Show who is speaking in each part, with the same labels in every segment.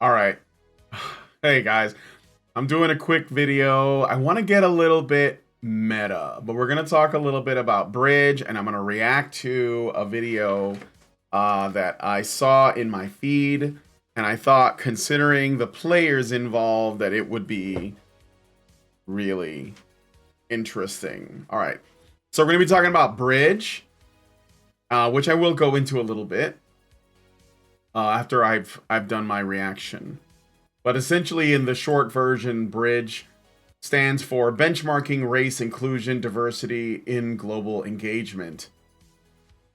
Speaker 1: All right. Hey guys, I'm doing a quick video. I want to get a little bit meta, but we're going to talk a little bit about Bridge, and I'm going to react to a video that I saw in my feed. And I thought, considering the players involved, that it would be really interesting. All right. So we're going to be talking about Bridge, which I will go into a little bit after I've done my reaction. But essentially, in the short version, Bridge stands for Benchmarking Race Inclusion Diversity in Global Engagement.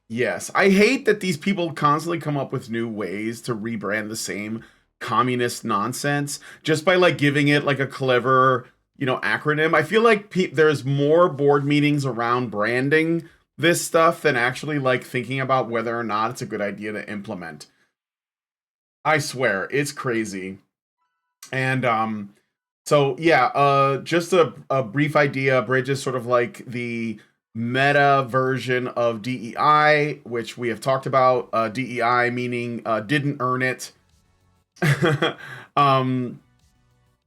Speaker 1: Yes, I hate that these people constantly come up with new ways to rebrand the same communist nonsense just by like giving it like a clever, acronym. I feel like there's more board meetings around branding this stuff than actually like thinking about whether or not it's a good idea to implement. I swear, it's crazy. And so yeah, just a brief idea. Bridge is sort of like the meta version of DEI, which we have talked about. DEI meaning didn't earn it. um,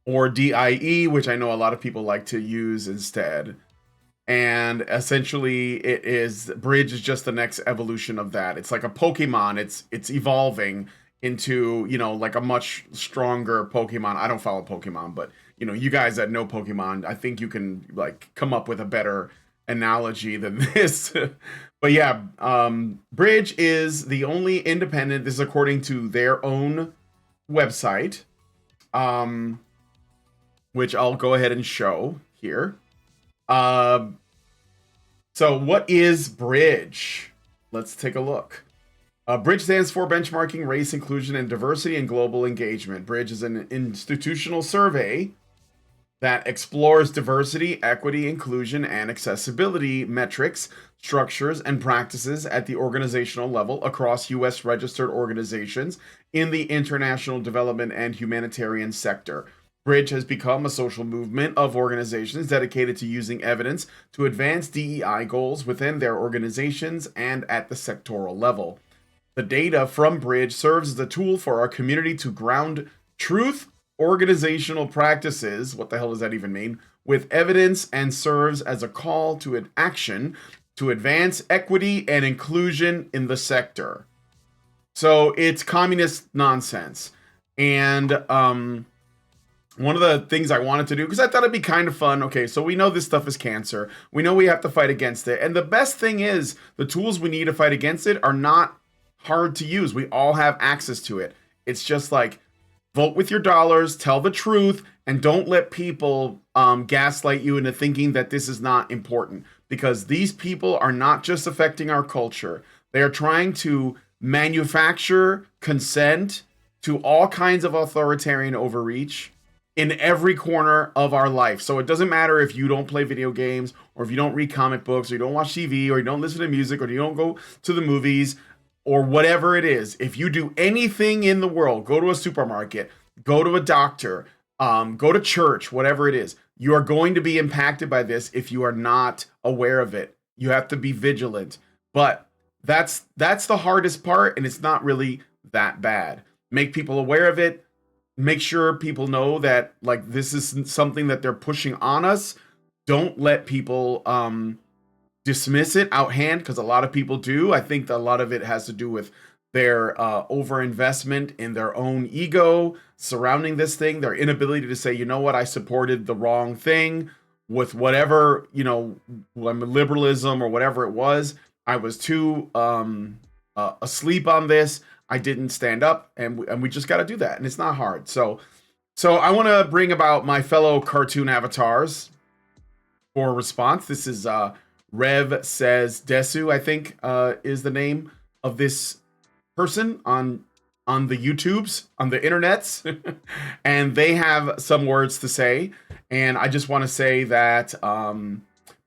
Speaker 1: or DIE, which I know a lot of people like to use instead. And essentially, it is Bridge is just the next evolution of that. It's like a Pokemon. It's evolving into like a much stronger Pokemon. I don't follow Pokemon, but you guys that know Pokemon, I think you can like come up with a better analogy than this. But yeah, Bridge is the only independent. This is according to their own website, which I'll go ahead and show here. So what is Bridge? Let's take a look. Bridge stands for Benchmarking Race Inclusion and Diversity in Global Engagement. Bridge is an institutional survey that explores diversity, equity, inclusion, and accessibility metrics, structures, and practices at the organizational level across U.S. registered organizations in the international development and humanitarian sector. Bridge has become a social movement of organizations dedicated to using evidence to advance DEI goals within their organizations and at the sectoral level. The data from Bridge serves as a tool for our community to ground truth, organizational practices, what the hell does that even mean, with evidence, and serves as a call to an action to advance equity and inclusion in the sector. So it's communist nonsense. And one of the things I wanted to do, because I thought it'd be kind of fun. Okay, so we know this stuff is cancer. We know we have to fight against it. And the best thing is the tools we need to fight against it are not hard to use. We all have access to it. It's just like vote with your dollars, tell the truth, and don't let people gaslight you into thinking that this is not important, because these people are not just affecting our culture. They are trying to manufacture consent to all kinds of authoritarian overreach in every corner of our life. So it doesn't matter if you don't play video games, or if you don't read comic books, or you don't watch TV, or you don't listen to music, or you don't go to the movies, or whatever it is. If you do anything in the world, go to a supermarket, go to a doctor, go to church, whatever it is, you are going to be impacted by this if you are not aware of it. You have to be vigilant. But that's the hardest part, and it's not really that bad. Make people aware of it. Make sure people know that like this is something that they're pushing on us. Don't let people dismiss it out hand, because a lot of people do. I think that a lot of it has to do with their overinvestment in their own ego surrounding this thing, their inability to say, you know what, I supported the wrong thing with whatever, liberalism or whatever it was. I was too asleep on this. I didn't stand up, and we just got to do that, and it's not hard. So I want to bring about my fellow cartoon avatars for a response. This is Rev Says Desu, I think, is the name of this person on the YouTubes, on the internets, and they have some words to say. And I just want to say that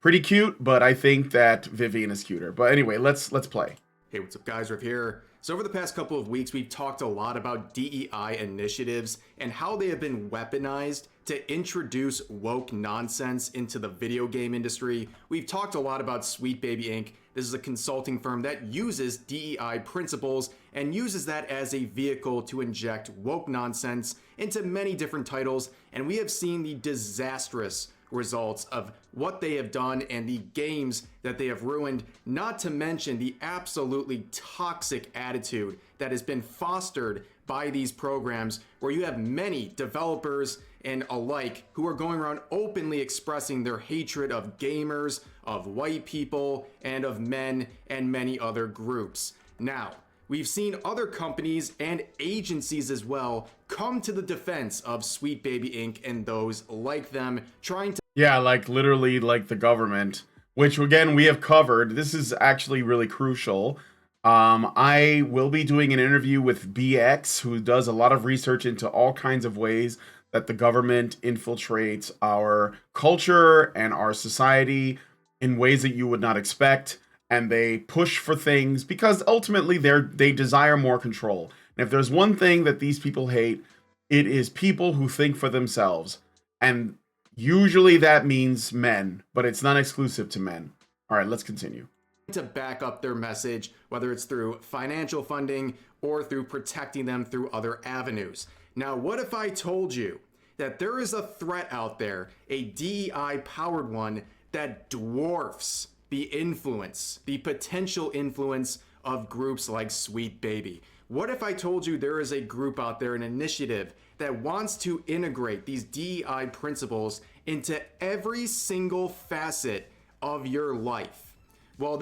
Speaker 1: pretty cute, but I think that Vivian is cuter. But anyway, let's play.
Speaker 2: Hey, what's up, guys? Rev here. So over the past couple of weeks, we've talked a lot about DEI initiatives and how they have been weaponized to introduce woke nonsense into the video game industry. We've talked a lot about Sweet Baby Inc. This is a consulting firm that uses DEI principles and uses that as a vehicle to inject woke nonsense into many different titles. And we have seen the disastrous results of what they have done and the games that they have ruined, not to mention the absolutely toxic attitude that has been fostered by these programs, where you have many developers and alike who are going around openly expressing their hatred of gamers, of white people, and of men and many other groups. Now, we've seen other companies and agencies as well come to the defense of Sweet Baby Inc. and those like them, trying to
Speaker 1: Yeah, like literally like the government, which again we have covered. This is actually really crucial. I will be doing an interview with BX, who does a lot of research into all kinds of ways that the government infiltrates our culture and our society in ways that you would not expect. And they push for things because ultimately they desire more control. And if there's one thing that these people hate, it is people who think for themselves. And usually that means men, but it's not exclusive to men. All right, let's continue.
Speaker 2: To back up their message, whether it's through financial funding or through protecting them through other avenues. Now, what if I told you that there is a threat out there, a DEI powered one, that dwarfs the influence, the potential influence of groups like Sweet Baby? What if I told you there is a group out there, an initiative that wants to integrate these DEI principles into every single facet of your life? Well,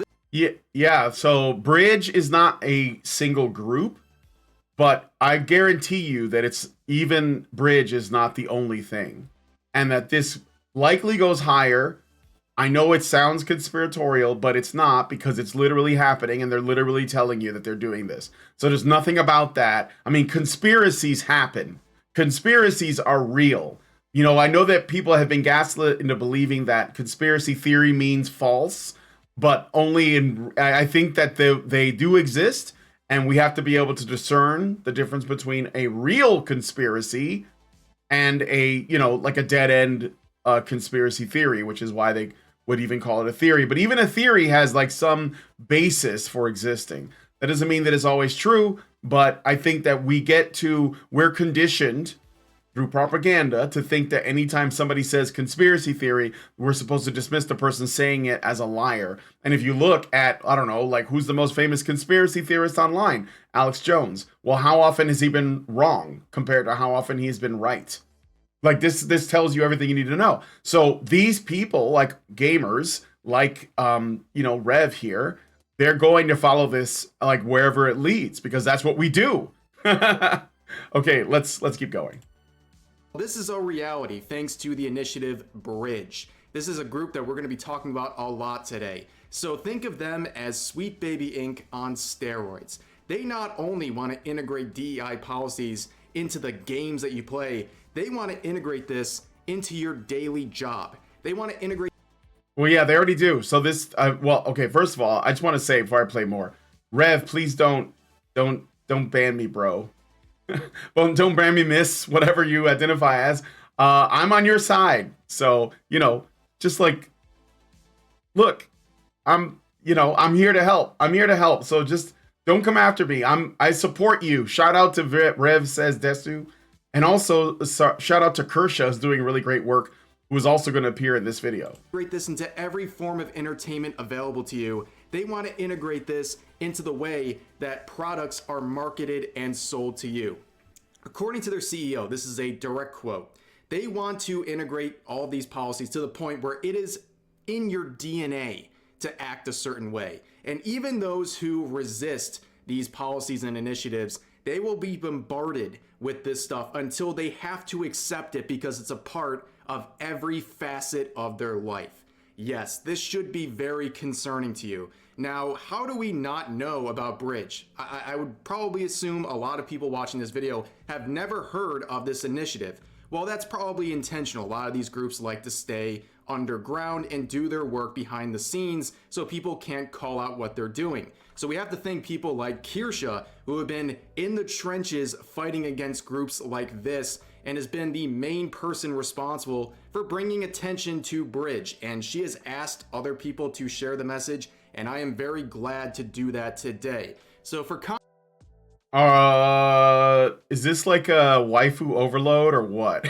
Speaker 1: Yeah, so Bridge is not a single group, but I guarantee you that it's even Bridge is not the only thing. And that this likely goes higher. I know it sounds conspiratorial, but it's not, because it's literally happening and they're literally telling you that they're doing this. So there's nothing about that. I mean, conspiracies happen. Conspiracies are real. You know, I know that people have been gaslit into believing that conspiracy theory means false, but only in, I think that they do exist, and we have to be able to discern the difference between a real conspiracy and a, you know, like a dead end conspiracy theory, which is why they would even call it a theory. But even a theory has like some basis for existing. That doesn't mean that it's always true, but I think that we're conditioned through propaganda to think that anytime somebody says conspiracy theory, we're supposed to dismiss the person saying it as a liar. And if you look at, I don't know, like who's the most famous conspiracy theorist online? Alex Jones. Well, how often has he been wrong compared to how often he's been right? Like this tells you everything you need to know. So these people, like gamers, like Rev here, they're going to follow this like wherever it leads, because that's what we do. Okay, let's keep going.
Speaker 2: this is a reality thanks to the initiative Bridge. This is a group that we're going to be talking about a lot today. So think of them as Sweet Baby Inc. on steroids. They not only want to integrate DEI policies into the games that you play, they want to integrate this into your daily job. They want to integrate.
Speaker 1: Well, yeah, they already do. So this, okay. First of all, I just want to say before I play more, Rev, please don't ban me, bro. Well, don't ban me, miss, whatever you identify as. I'm on your side. So, just like, look, I'm here to help. I'm here to help. So just don't come after me. I support you. Shout out to Rev says Desu. And also shout out to Kershaw, who's doing really great work, who is also going to appear in this video.
Speaker 2: Integrate this into every form of entertainment available to you. They want to integrate this into the way that products are marketed and sold to you. According to their CEO, this is a direct quote, they want to integrate all of these policies to the point where it is in your DNA to act a certain way. And even those who resist these policies and initiatives, they will be bombarded with this stuff until they have to accept it because it's a part of every facet of their life. Yes, this should be very concerning to you. Now, how do we not know about Bridge? I would probably assume a lot of people watching this video have never heard of this initiative. Well, that's probably intentional. A lot of these groups like to stay underground and do their work behind the scenes so people can't call out what they're doing. So we have to thank people like Kirsche, who have been in the trenches fighting against groups like this, and has been the main person responsible for bringing attention to Bridge. And she has asked other people to share the message, and I am very glad to do that today. So for
Speaker 1: is this like a waifu overload or what?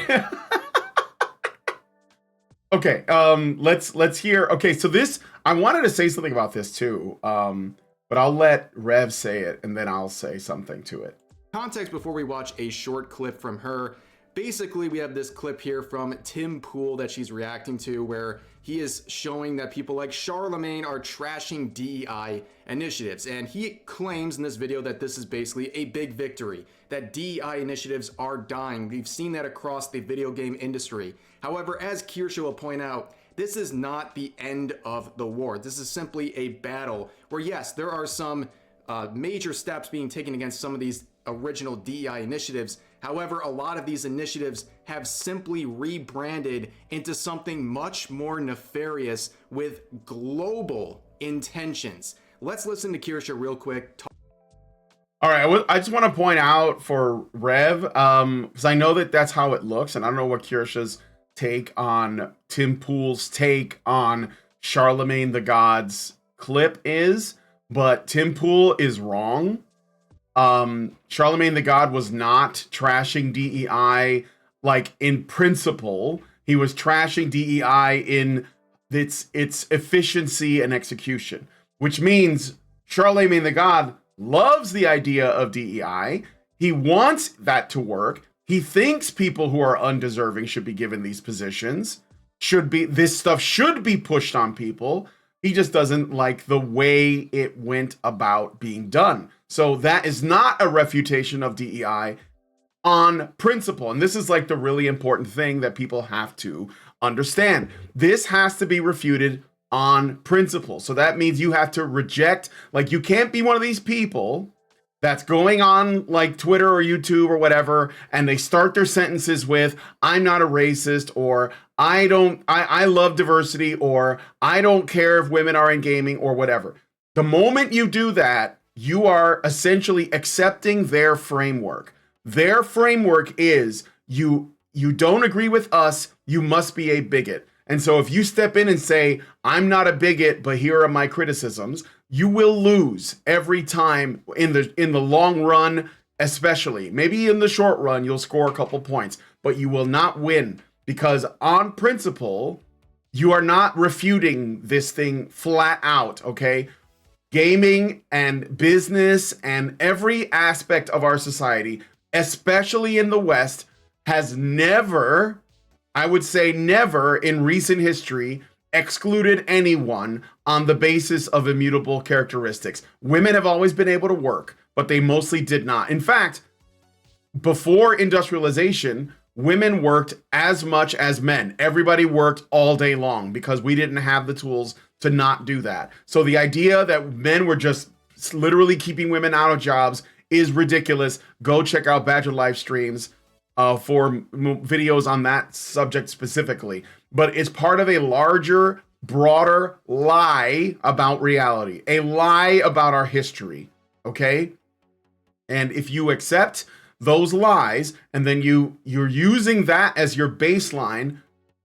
Speaker 1: Okay, let's hear. Okay, so this, I wanted to say something about this too, but I'll let Rev say it and then I'll say something to it.
Speaker 2: Context before we watch a short clip from her. Basically, we have this clip here from Tim Pool that she's reacting to, where he is showing that people like Charlemagne are trashing DEI initiatives. And he claims in this video that this is basically a big victory, that DEI initiatives are dying. We've seen that across the video game industry. However, as Kirsche will point out, this is not the end of the war. This is simply a battle where, yes, there are some major steps being taken against some of these original DEI initiatives. However, a lot of these initiatives have simply rebranded into something much more nefarious with global intentions. Let's listen to Kirsche real quick.
Speaker 1: All right, I just want to point out for Rev, because I know that that's how it looks, and I don't know what Kirsche's take on Tim Pool's take on Charlemagne the God's clip is, but Tim Pool is wrong. Charlemagne the God was not trashing DEI like in principle. He was trashing DEI in its efficiency and execution, which means Charlemagne the God loves the idea of DEI. He wants that to work. He thinks people who are undeserving should be given these positions. This stuff should be pushed on people. He just doesn't like the way it went about being done. So that is not a refutation of DEI on principle. And this is like the really important thing that people have to understand. This has to be refuted on principle. So that means you have to reject, like, you can't be one of these people that's going on like Twitter or YouTube or whatever, and they start their sentences with, I'm not a racist, or I love diversity, or I don't care if women are in gaming, or whatever. The moment you do that, you are essentially accepting their framework. Their framework is you don't agree with us, you must be a bigot. And so if you step in and say, I'm not a bigot, but here are my criticisms, you will lose every time in the long run, especially. Maybe in the short run, you'll score a couple points, but you will not win, because on principle, you are not refuting this thing flat out, okay? Gaming and business and every aspect of our society, especially in the West, has never, I would say never in recent history, excluded anyone on the basis of immutable characteristics. Women have always been able to work, but they mostly did not. In fact, before industrialization, women worked as much as men. Everybody worked all day long because we didn't have the tools to not do that. So the idea that men were just literally keeping women out of jobs is ridiculous. Go check out Badger live streams for videos on that subject specifically. But it's part of a larger, broader lie about reality, a lie about our history, okay? And if you accept those lies and then you're using that as your baseline,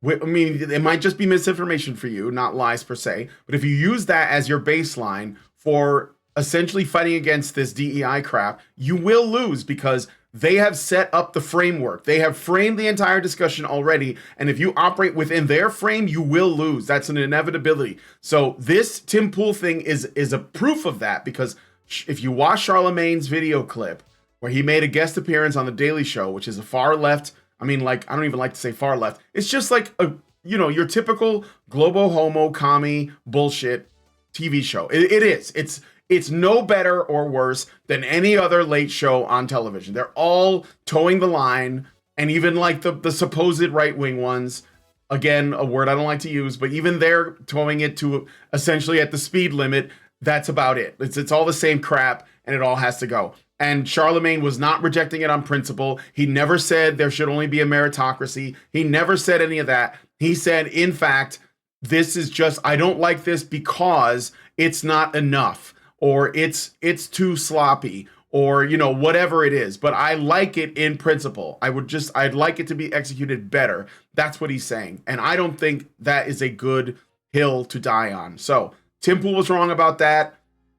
Speaker 1: I mean, it might just be misinformation for you, not lies per se, but if you use that as your baseline for essentially fighting against this DEI crap, you will lose, because they have set up the framework. They have framed the entire discussion already. And if you operate within their frame, you will lose. That's an inevitability. So this Tim Pool thing is a proof of that, because if you watch Charlemagne's video clip where he made a guest appearance on The Daily Show, which is a far left, I mean, like, I don't even like to say far left. It's just like your typical globo homo commie bullshit TV show. It is. It's no better or worse than any other late show on television. They're all towing the line, and even like the supposed right-wing ones, again, a word I don't like to use, but even they're towing it to essentially at the speed limit. That's about it. It's all the same crap, and it all has to go. And Charlemagne was not rejecting it on principle. He never said there should only be a meritocracy. He never said any of that. He said, in fact, this is just, I don't like this because it's not enough, or it's too sloppy, or whatever it is, but I like it in principle. I'd like it to be executed better. That's what he's saying, and I don't think that is a good hill to die on. So Tim Pool was wrong about that.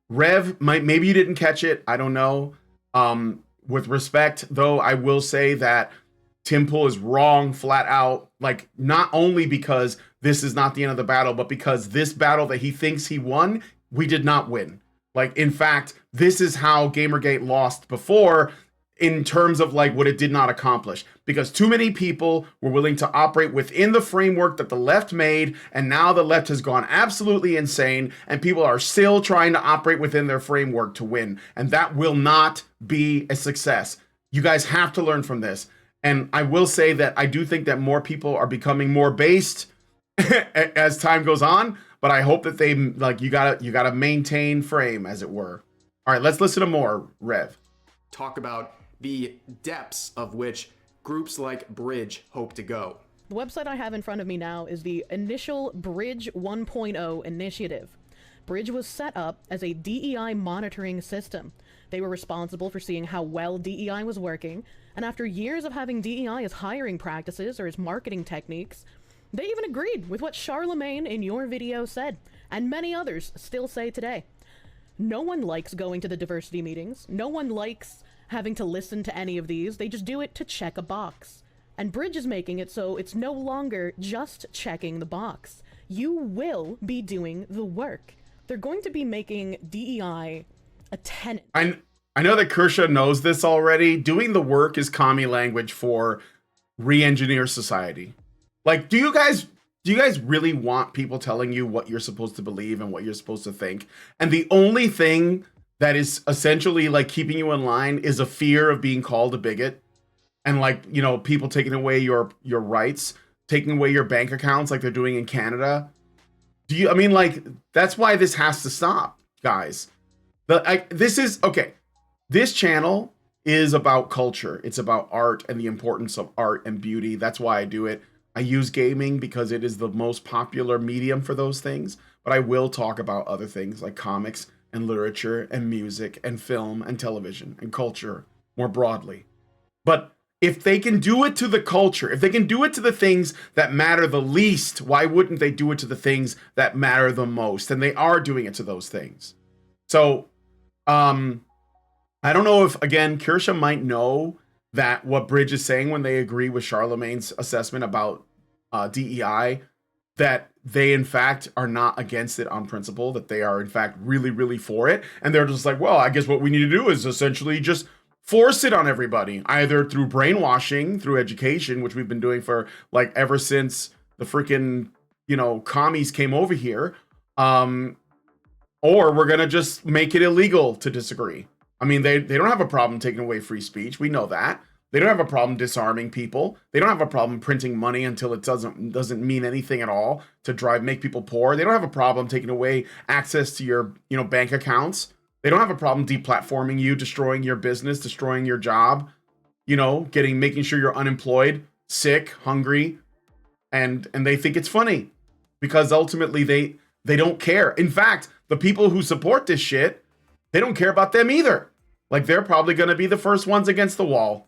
Speaker 1: Rev, maybe you didn't catch it, I don't know. With respect, though, I will say that Tim Pool is wrong flat out, like, not only because this is not the end of the battle, but because this battle that he thinks he won, we did not win. Like, in fact, this is how Gamergate lost before, in terms of like what it did not accomplish, because too many people were willing to operate within the framework that the left made, and now the left has gone absolutely insane, and people are still trying to operate within their framework to win, and that will not be a success. You guys have to learn from this. And I will say that I do think that more people are becoming more based as time goes on, but I hope that they, like, you gotta maintain frame, as it were. All right, let's listen to more, Rev.
Speaker 2: Talk about the depths of which groups like Bridge hope to go.
Speaker 3: The website I have in front of me now is the initial Bridge 1.0 initiative. Bridge was set up as a DEI monitoring system. They were responsible for seeing how well DEI was working, and after years of having DEI as hiring practices or as marketing techniques, they even agreed with what Charlemagne in your video said, and many others still say today. No one likes going to the diversity meetings. No one likes having to listen to any of these. They just do it to check a box. And Bridge is making it so it's no longer just checking the box. You will be doing the work. They're going to be making DEI a tenet.
Speaker 1: I know that Kershaw knows this already. Doing the work is commie language for re-engineer society. Like, do you guys really want people telling you what you're supposed to believe and what you're supposed to think? And the only thing that is essentially like keeping you in line is a fear of being called a bigot, and like, people taking away your rights, taking away your bank accounts like they're doing in Canada. That's why this has to stop, guys. This channel is about culture. It's about art and the importance of art and beauty. That's why I do it. I use gaming because it is the most popular medium for those things, but I will talk about other things like comics and literature and music and film and television and culture more broadly. But if they can do it to the culture, if they can do it to the things that matter the least, why wouldn't they do it to the things that matter the most? And they are doing it to those things. So, I don't know if, again, Kirsha might know that what Bridge is saying when they agree with Charlemagne's assessment about DEI, that they in fact are not against it on principle, that they are in fact really, really for it. And they're just like, well, I guess what we need to do is essentially just force it on everybody, either through brainwashing, through education, which we've been doing for like ever since the freaking, commies came over here. Or we're going to just make it illegal to disagree. I mean, they don't have a problem taking away free speech. We know that. They don't have a problem disarming people. They don't have a problem printing money until it doesn't mean anything at all to make people poor. They don't have a problem taking away access to your, bank accounts. They don't have a problem deplatforming you, destroying your business, destroying your job, making sure you're unemployed, sick, hungry, and they think it's funny because ultimately they don't care. In fact, the people who support this shit, they don't care about them either. Like, they're probably going to be the first ones against the wall.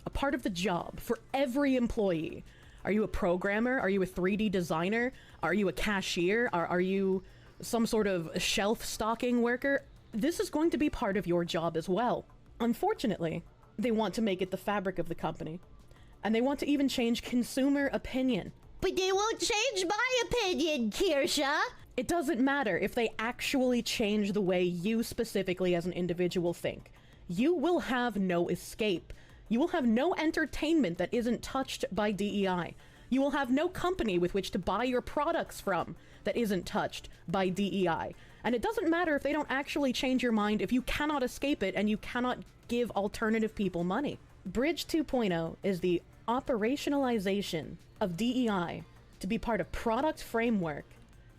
Speaker 3: A part of the job for every employee. Are you a programmer? Are you a 3D designer? Are you a cashier? Are you some sort of shelf stocking worker? This is going to be part of your job as well. Unfortunately, they want to make it the fabric of the company. And they want to even change consumer opinion.
Speaker 4: But they won't change my opinion, Kirsha.
Speaker 3: It doesn't matter if they actually change the way you specifically as an individual think. You will have no escape. You will have no entertainment that isn't touched by DEI. You will have no company with which to buy your products from that isn't touched by DEI. And it doesn't matter if they don't actually change your mind if you cannot escape it and you cannot give alternative people money. Bridge 2.0 is the operationalization of DEI to be part of product framework,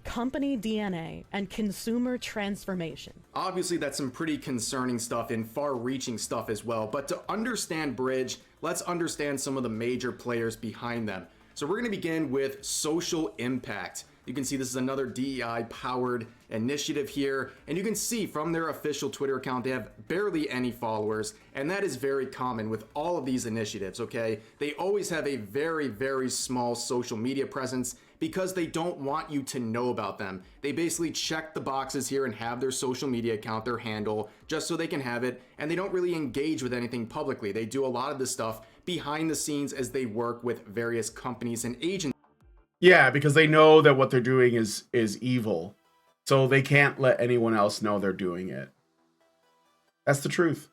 Speaker 3: company DNA, and consumer transformation.
Speaker 2: Obviously, that's some pretty concerning stuff and far-reaching stuff as well, but to understand Bridge, let's understand some of the major players behind them. So we're going to begin with social impact. You can see this is another DEI powered initiative here, and you can see from their official Twitter account they have barely any followers, and that is very common with all of these initiatives, okay? They always have a very, very small social media presence because they don't want you to know about them. They basically check the boxes here and have their social media account, their handle, just so they can have it, and they don't really engage with anything publicly. They do a lot of this stuff behind the scenes as they work with various companies and agencies.
Speaker 1: Yeah, because they know that what they're doing is evil. So they can't let anyone else know they're doing it. That's the truth.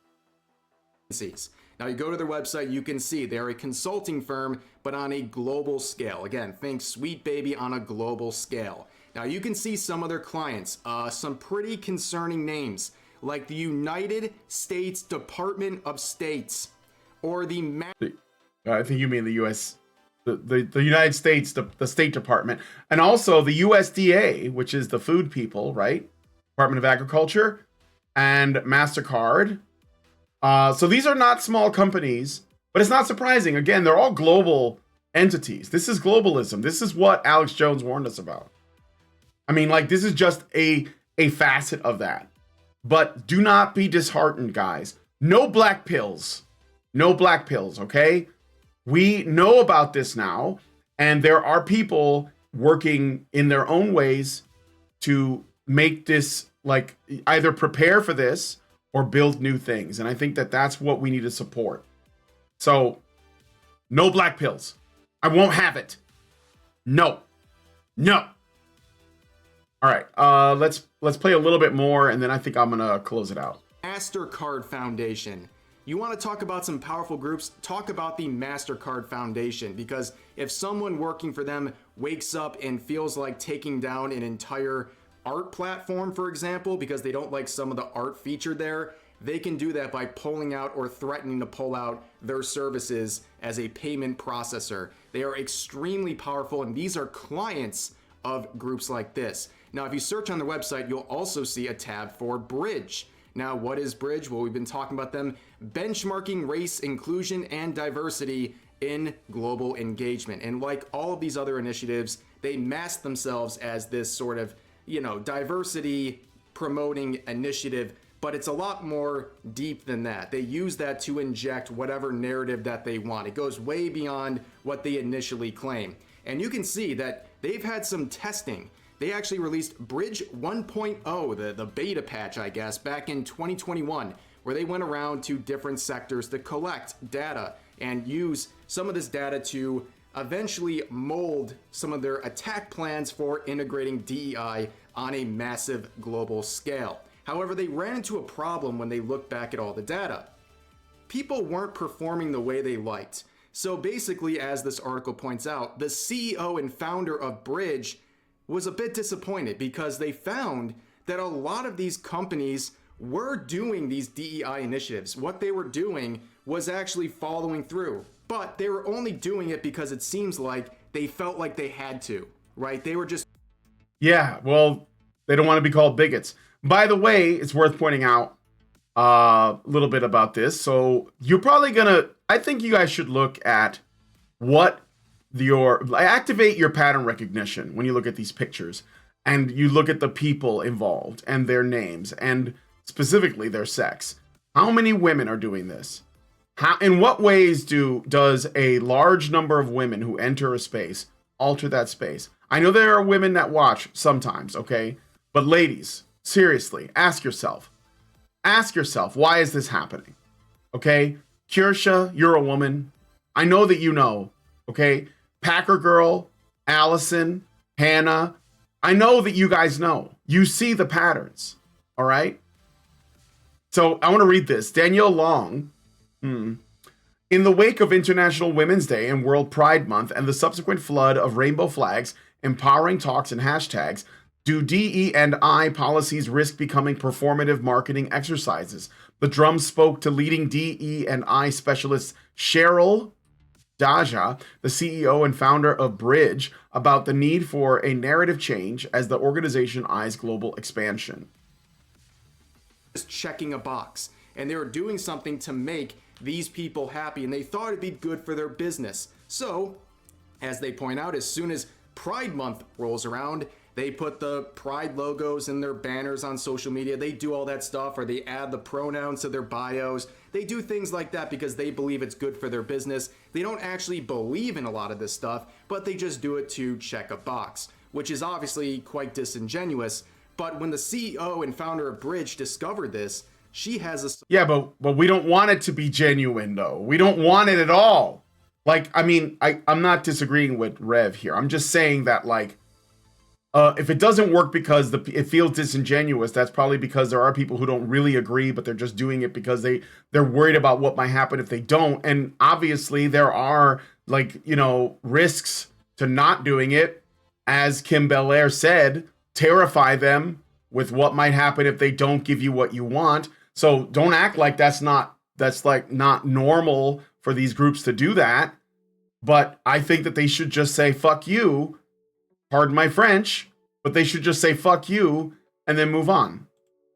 Speaker 2: Now you go to their website, you can see they're a consulting firm, but on a global scale. Again, think Sweet Baby on a global scale. Now you can see some of their clients, some pretty concerning names, like the United States Department of States, or the
Speaker 1: I think you mean the U.S., the United States, the State Department, and also the USDA, which is the food people, right? Department of Agriculture, and MasterCard. So these are not small companies, but it's not surprising. Again, they're all global entities. This is globalism. This is what Alex Jones warned us about. I mean, like, this is just a facet of that. But do not be disheartened, guys. No black pills. No black pills, okay? We know about this now, and there are people working in their own ways to make this, like, either prepare for this or build new things. And I think that that's what we need to support. So, no black pills. I won't have it. No. No. All right, let's play a little bit more, and then I think I'm gonna close it out.
Speaker 2: MasterCard Foundation. You want to talk about some powerful groups? Talk about the MasterCard Foundation, because if someone working for them wakes up and feels like taking down an entire art platform, for example, because they don't like some of the art featured there, they can do that by pulling out or threatening to pull out their services as a payment processor. They are extremely powerful, and these are clients of groups like this. Now, if you search on their website, you'll also see a tab for Bridge. Now, what is Bridge? Well, we've been talking about them benchmarking race, inclusion, and diversity in global engagement. And like all of these other initiatives, they mask themselves as this sort of, diversity promoting initiative, but it's a lot more deep than that. They use that to inject whatever narrative that they want. It goes way beyond what they initially claim. And you can see that they've had some testing. They actually released Bridge 1.0, the beta patch, I guess, back in 2021, where they went around to different sectors to collect data and use some of this data to eventually mold some of their attack plans for integrating DEI on a massive global scale. However, they ran into a problem when they looked back at all the data. People weren't performing the way they liked. So basically, as this article points out, the CEO and founder of Bridge was a bit disappointed because they found that a lot of these companies were doing these DEI initiatives. What they were doing was actually following through, but they were only doing it because it seems like they felt like they had to, right? They were just...
Speaker 1: Yeah, well, they don't want to be called bigots. By the way, it's worth pointing out a little bit about this. So you're probably I think you guys should look at activate your pattern recognition when you look at these pictures, and you look at the people involved and their names and specifically their sex. How many women are doing this? In what ways does a large number of women who enter a space alter that space? I know there are women that watch sometimes, okay? But ladies, seriously, ask yourself, why is this happening? Okay? Kirsha, you're a woman. I know that you know, okay? Packer Girl, Allison, Hannah, I know that you guys know. You see the patterns, all right? So I want to read this. Danielle Long, in the wake of International Women's Day and World Pride Month and the subsequent flood of rainbow flags, empowering talks and hashtags, do DE&I policies risk becoming performative marketing exercises? The Drum spoke to leading DE&I specialist Cheryl Daja, the CEO and founder of Bridge, about the need for a narrative change as the organization eyes global expansion.
Speaker 2: Just checking a box, and they were doing something to make these people happy, and they thought it'd be good for their business. So As they point out, as soon as Pride Month rolls around, they put the Pride logos in their banners on social media. They do all that stuff, or they add the pronouns to their bios. They do things like that because they believe it's good for their business. They don't actually believe in a lot of this stuff, but they just do it to check a box, which is obviously quite disingenuous. But when the CEO and founder of Bridge discovered this, she has a...
Speaker 1: Yeah, but we don't want it to be genuine, though. We don't want it at all. Like, I mean, I'm not disagreeing with Rev here. I'm just saying that, like, if it doesn't work because it feels disingenuous, that's probably because there are people who don't really agree, but they're just doing it because they're worried about what might happen if they don't. And obviously there are, like, you know, risks to not doing it. As Kim Belair said, terrify them with what might happen if they don't give you what you want. So don't act like that's not normal for these groups to do that. But I think that they should just say, fuck you. Pardon my French, but they should just say fuck you and then move on.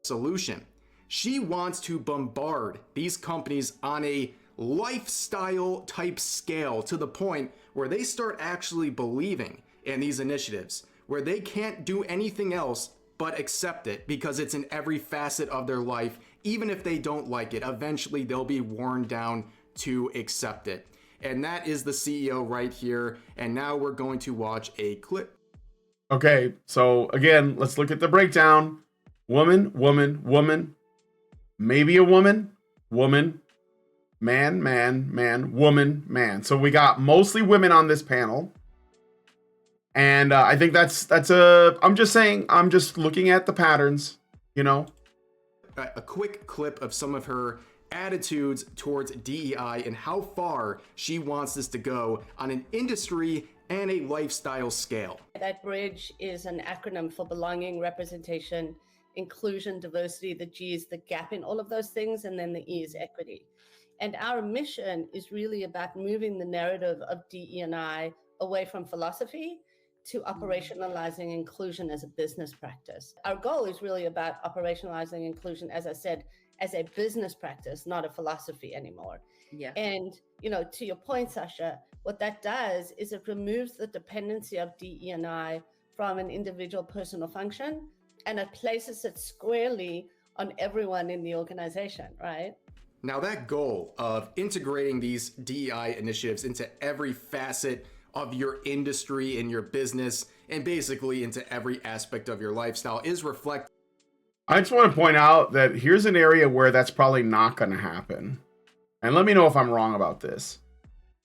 Speaker 2: Solution. She wants to bombard these companies on a lifestyle type scale to the point where they start actually believing in these initiatives, where they can't do anything else but accept it because it's in every facet of their life. Even if they don't like it, eventually they'll be worn down to accept it. And that is the CEO right here. And now we're going to watch a clip.
Speaker 1: Okay, so again, let's look at the breakdown. Woman, woman, woman, maybe a woman, woman, man, man, man, woman, man. So we got mostly women on this panel. And I think I'm just looking at the patterns, you know.
Speaker 2: A quick clip of some of her attitudes towards DEI and how far she wants this to go on an industry and a lifestyle scale.
Speaker 5: That Bridge is an acronym for belonging, representation, inclusion, diversity. The G is the gap in all of those things, and then the E is equity. And our mission is really about moving the narrative of DE&I away from philosophy to operationalizing inclusion as a business practice. Our goal is really about operationalizing inclusion, as I said, as a business practice, not a philosophy anymore.
Speaker 6: Yeah.
Speaker 5: And, you know, to your point, Sasha, what that does is it removes the dependency of DE&I from an individual personal function, and it places it squarely on everyone in the organization, right?
Speaker 2: Now that goal of integrating these DEI initiatives into every facet of your industry and your business, and basically into every aspect of your lifestyle, is reflected.
Speaker 1: I just want to point out that here's an area where that's probably not going to happen. And let me know if I'm wrong about this.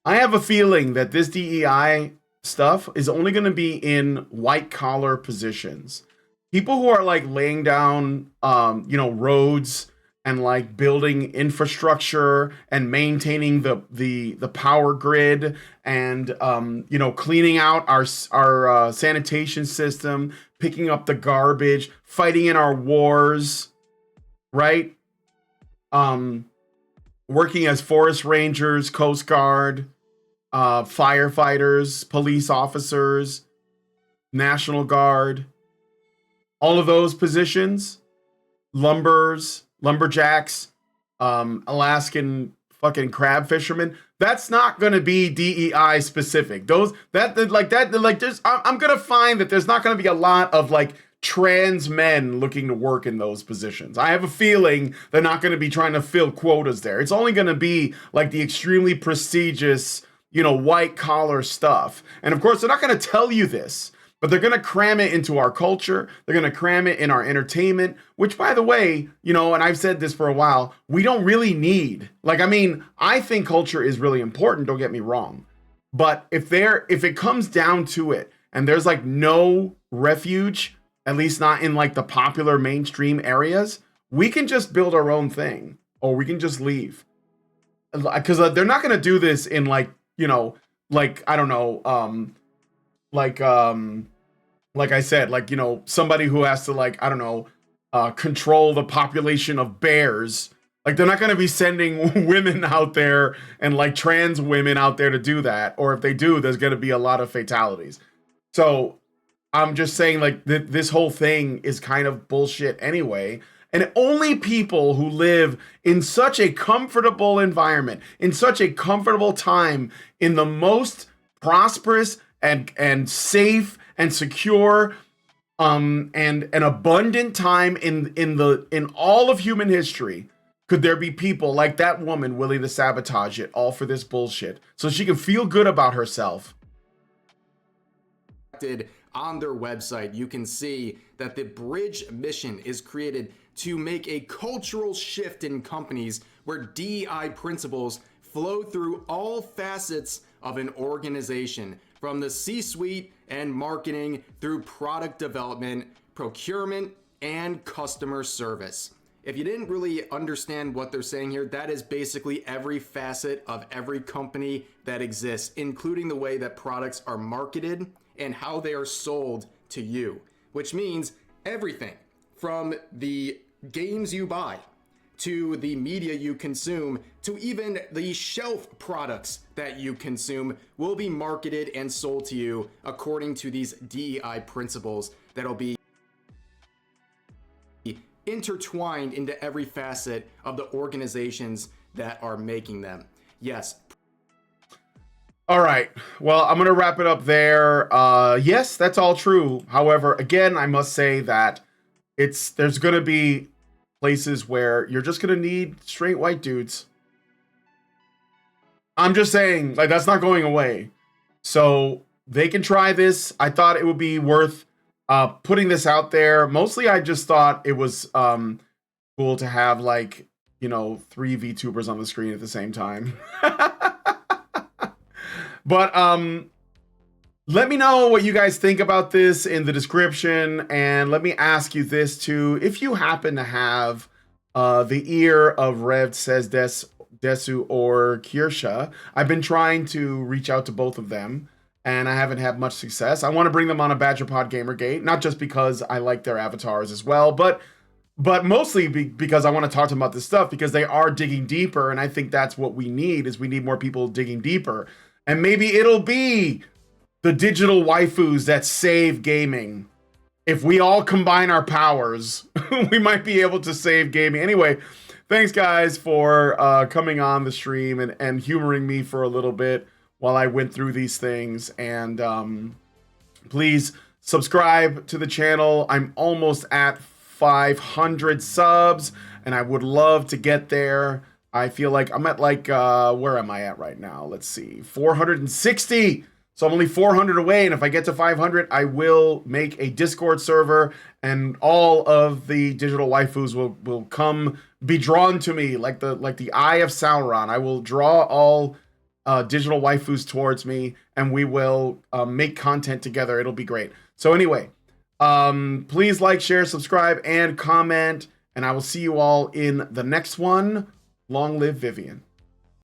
Speaker 1: I have a feeling that this DEI stuff is only going to be in white collar positions. People who are like laying down, roads and like building infrastructure and maintaining the power grid and, cleaning out our sanitation system, picking up the garbage, fighting in our wars, right? Working as forest rangers, Coast Guard, firefighters, police officers, National Guard, all of those positions, lumberjacks, Alaskan fucking crab fishermen. That's not going to be DEI specific. I'm going to find that there's not going to be a lot of like trans men looking to work in those positions. I have a feeling they're not going to be trying to fill quotas there. It's only going to be like the extremely prestigious, white collar stuff. And of course, they're not going to tell you this, but they're going to cram it into our culture. They're going to cram it in our entertainment, which, by the way, and I've said this for a while, we don't really need. I think culture is really important, don't get me wrong. But if it comes down to it and there's like no refuge, at least not in like the popular mainstream areas, we can just build our own thing or we can just leave. Because they're not going to do this in like I said, somebody who has to control the population of bears. Like, they're not going to be sending women out there and like trans women out there to do that. Or if they do, there's going to be a lot of fatalities. So I'm just saying, like, this whole thing is kind of bullshit anyway. And only people who live in such a comfortable environment, in such a comfortable time, in the most prosperous and safe and secure and an abundant time in all of human history could there be people like that woman willing to sabotage it all for this bullshit so she can feel good about herself.
Speaker 2: On their website, you can see that the Bridge mission is created to make a cultural shift in companies where DEI principles flow through all facets of an organization, from the C-suite and marketing through product development, procurement, and customer service. If you didn't really understand what they're saying here, that is basically every facet of every company that exists, including the way that products are marketed and how they are sold to you, which means everything from the games you buy to the media you consume to even the shelf products that you consume will be marketed and sold to you according to these DEI principles that'll be intertwined into every facet of the organizations that are making them. Yes.
Speaker 1: All right. Well, I'm going to wrap it up there. Yes, that's all true. However, again, I must say that there's going to be places where you're just going to need straight white dudes. I'm just saying, like, that's not going away. So they can try this. I thought it would be worth putting this out there. Mostly, I just thought it was cool to have, like, 3 VTubers on the screen at the same time. But let me know what you guys think about this in the description, and let me ask you this too: if you happen to have the ear of Rev Says Desu or Kirsha, I've been trying to reach out to both of them, and I haven't had much success. I want to bring them on a BadgerPod Gamergate, not just because I like their avatars as well, but mostly because I want to talk to them about this stuff, because they are digging deeper, and I think that's what we need, is we need more people digging deeper. And maybe it'll be the digital waifus that save gaming. If we all combine our powers, we might be able to save gaming. Anyway, thanks guys for coming on the stream and humoring me for a little bit while I went through these things. And please subscribe to the channel. I'm almost at 500 subs, and I would love to get there. I feel like I'm at where am I at right now? Let's see, 460. So I'm only 400 away, and if I get to 500, I will make a Discord server, and all of the digital waifus will come be drawn to me like the eye of Sauron. I will draw all digital waifus towards me, and we will make content together. It'll be great. So anyway, please like, share, subscribe, and comment, and I will see you all in the next one. Long live Vivian.